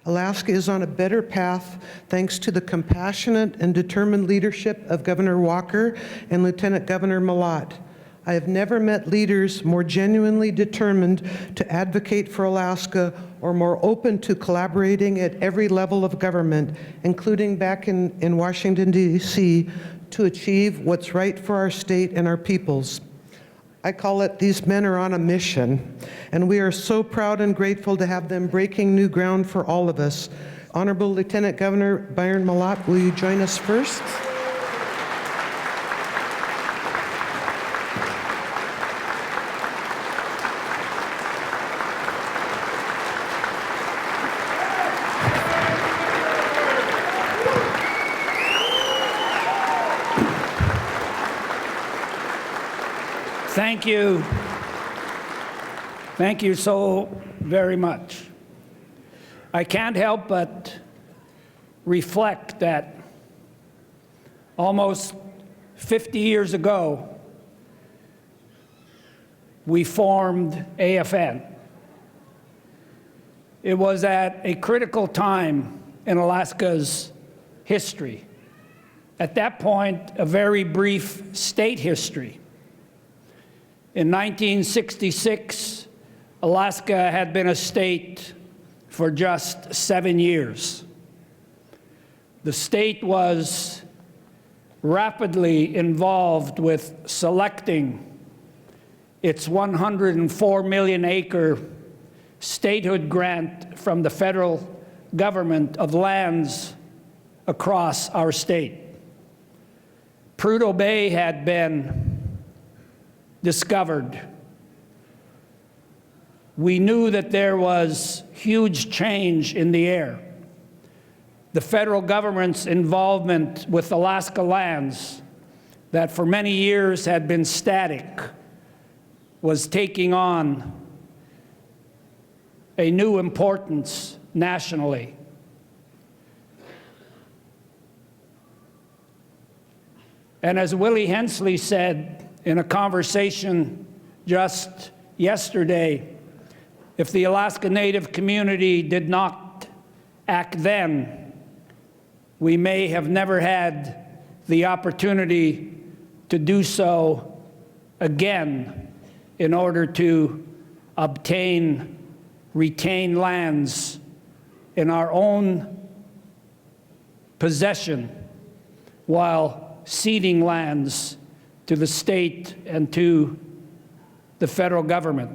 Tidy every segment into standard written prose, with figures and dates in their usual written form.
Alaska is on a better path thanks to the compassionate and determined leadership of Governor Walker and Lieutenant Governor Mallott. I have never met leaders more genuinely determined to advocate for Alaska or more open to collaborating at every level of government, including back in Washington, D.C., to achieve what's right for our state and our peoples. I call it, these men are on a mission, and we are so proud and grateful to have them breaking new ground for all of us. Honorable Lieutenant Governor Byron Mallott, will you join us first? Thank you. Thank you so very much. I can't help but reflect that almost 50 years ago, we formed AFN. It was at a critical time in Alaska's history. At that point, a very brief state history. In 1966, Alaska had been a state for just 7 years. The state was rapidly involved with selecting its 104 million acre statehood grant from the federal government of lands across our state. Prudhoe Bay had been discovered. We knew that there was huge change in the air. The federal government's involvement with Alaska lands that for many years had been static was taking on a new importance nationally. And as Willie Hensley said in a conversation just yesterday, if the Alaska Native community did not act then, we may have never had the opportunity to do so again in order to retain lands in our own possession while ceding lands to the state and to the federal government.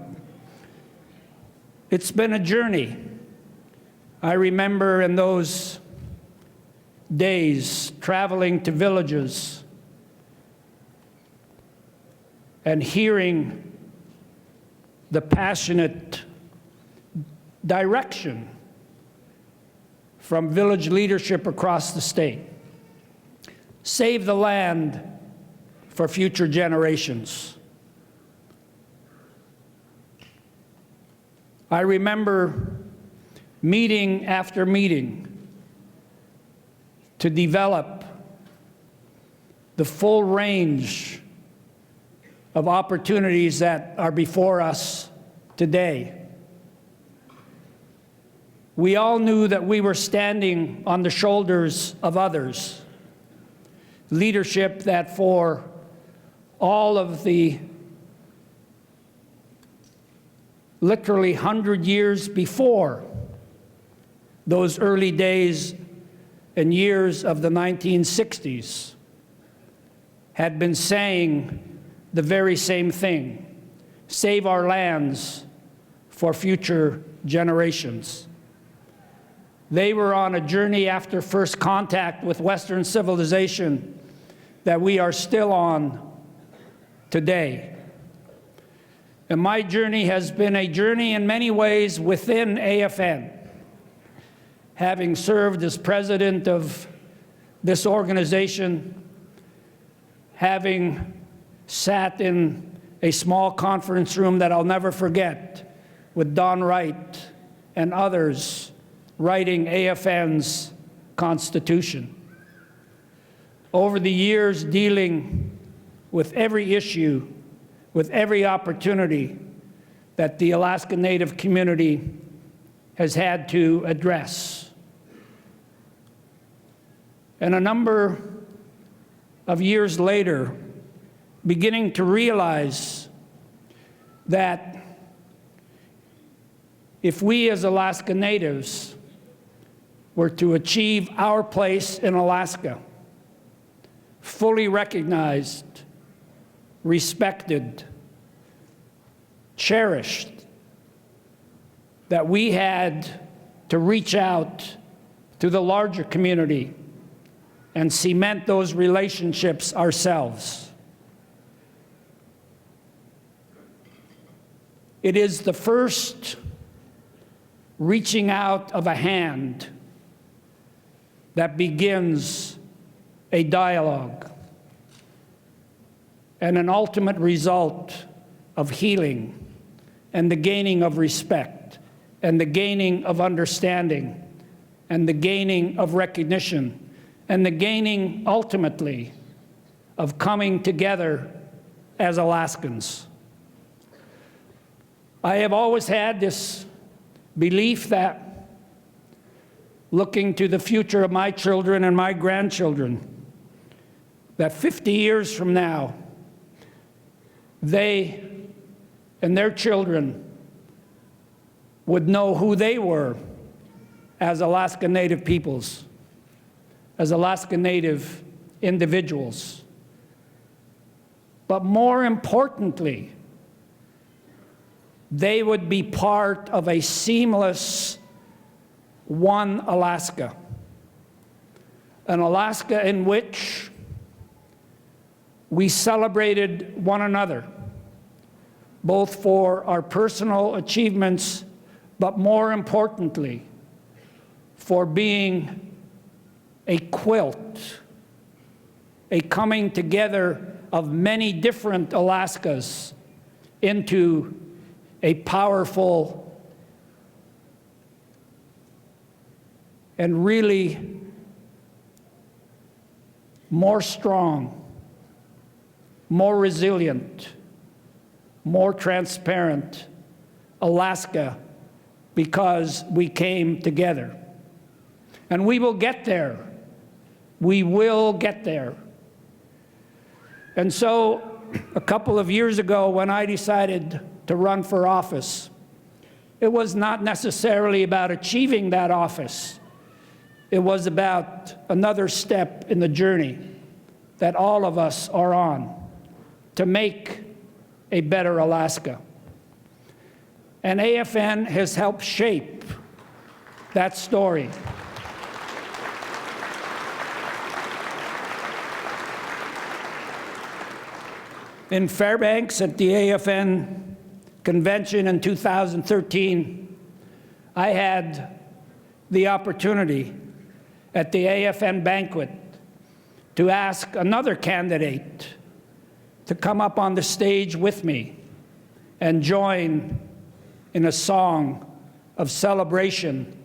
It's been a journey. I remember in those days traveling to villages and hearing the passionate direction from village leadership across the state. Save the land for future generations. I remember meeting after meeting to develop the full range of opportunities that are before us today. We all knew that we were standing on the shoulders of others. Leadership that for all of the literally 100 years before those early days and years of the 1960s had been saying the very same thing: save our lands for future generations. They were on a journey after first contact with Western civilization that we are still on today. And my journey has been a journey in many ways within AFN. Having served as president of this organization, having sat in a small conference room that I'll never forget with Don Wright and others writing AFN's Constitution. Over the years, dealing with every issue, with every opportunity that the Alaska Native community has had to address. And a number of years later, beginning to realize that if we as Alaska Natives were to achieve our place in Alaska, fully recognized, respected, cherished, that we had to reach out to the larger community and cement those relationships ourselves. It is the first reaching out of a hand that begins a dialogue and an ultimate result of healing and the gaining of respect and the gaining of understanding and the gaining of recognition and the gaining, ultimately, of coming together as Alaskans. I have always had this belief that, looking to the future of my children and my grandchildren, that 50 years from now, they and their children would know who they were as Alaska Native peoples, as Alaska Native individuals. But more importantly, they would be part of a seamless one Alaska, an Alaska in which we celebrated one another, both for our personal achievements, but more importantly, for being a quilt, a coming together of many different Alaskas into a powerful and really more strong, more resilient, more transparent Alaska, because we came together. And we will get there. We will get there. And so, a couple of years ago, when I decided to run for office, it was not necessarily about achieving that office. It was about another step in the journey that all of us are on to make a better Alaska. And AFN has helped shape that story. In Fairbanks at the AFN Convention in 2013, I had the opportunity at the AFN banquet to ask another candidate to come up on the stage with me and join in a song of celebration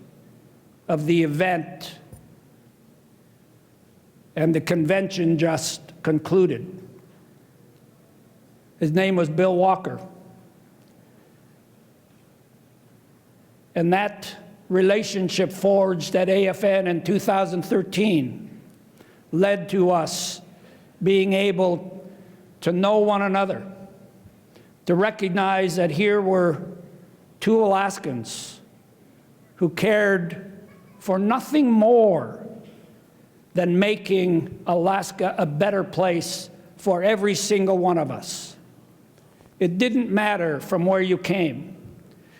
of the event and the convention just concluded. His name was Bill Walker. And that relationship forged at AFN in 2013 led to us being able to know one another, to recognize that here were two Alaskans who cared for nothing more than making Alaska a better place for every single one of us. It didn't matter from where you came.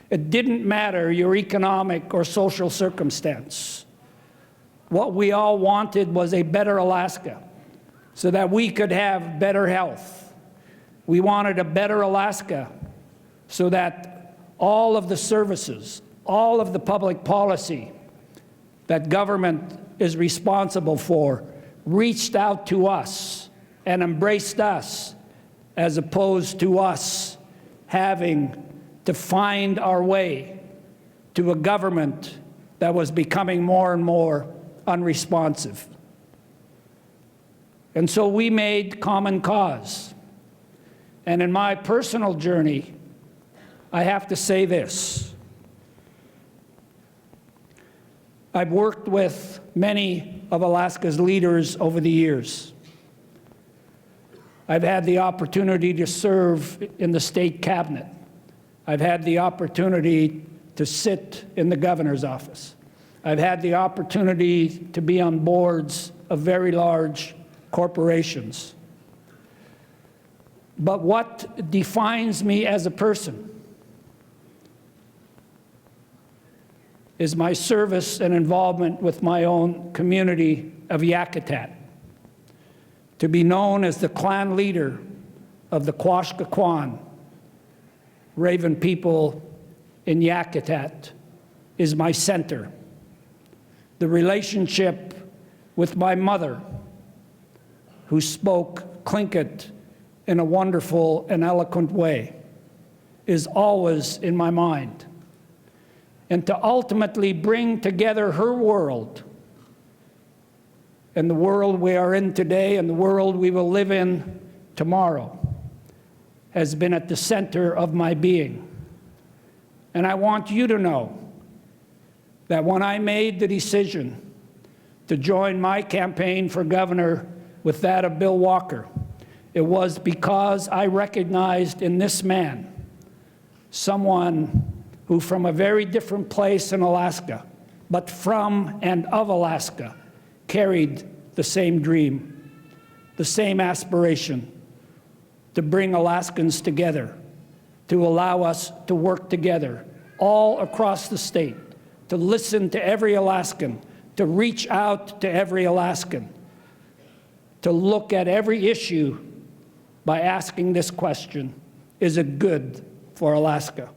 It didn't matter your economic or social circumstance. What we all wanted was a better Alaska so that we could have better health. We wanted a better Alaska so that all of the services, all of the public policy that government is responsible for reached out to us and embraced us, as opposed to us having to find our way to a government that was becoming more and more unresponsive. And so we made common cause. And in my personal journey, I have to say this. I've worked with many of Alaska's leaders over the years. I've had the opportunity to serve in the state cabinet. I've had the opportunity to sit in the governor's office. I've had the opportunity to be on boards of very large corporations. But what defines me as a person is my service and involvement with my own community of Yakutat. To be known as the clan leader of the Quashkakwan, Raven people in Yakutat, is my center. The relationship with my mother, who spoke Tlingit in a wonderful and eloquent way, is always in my mind. And to ultimately bring together her world and the world we are in today and the world we will live in tomorrow has been at the center of my being. And I want you to know that when I made the decision to join my campaign for governor with that of Bill Walker, it was because I recognized in this man someone who, from a very different place in Alaska, but from and of Alaska, carried the same dream, the same aspiration to bring Alaskans together, to allow us to work together all across the state, to listen to every Alaskan, to reach out to every Alaskan, to look at every issue by asking this question: is it good for Alaska?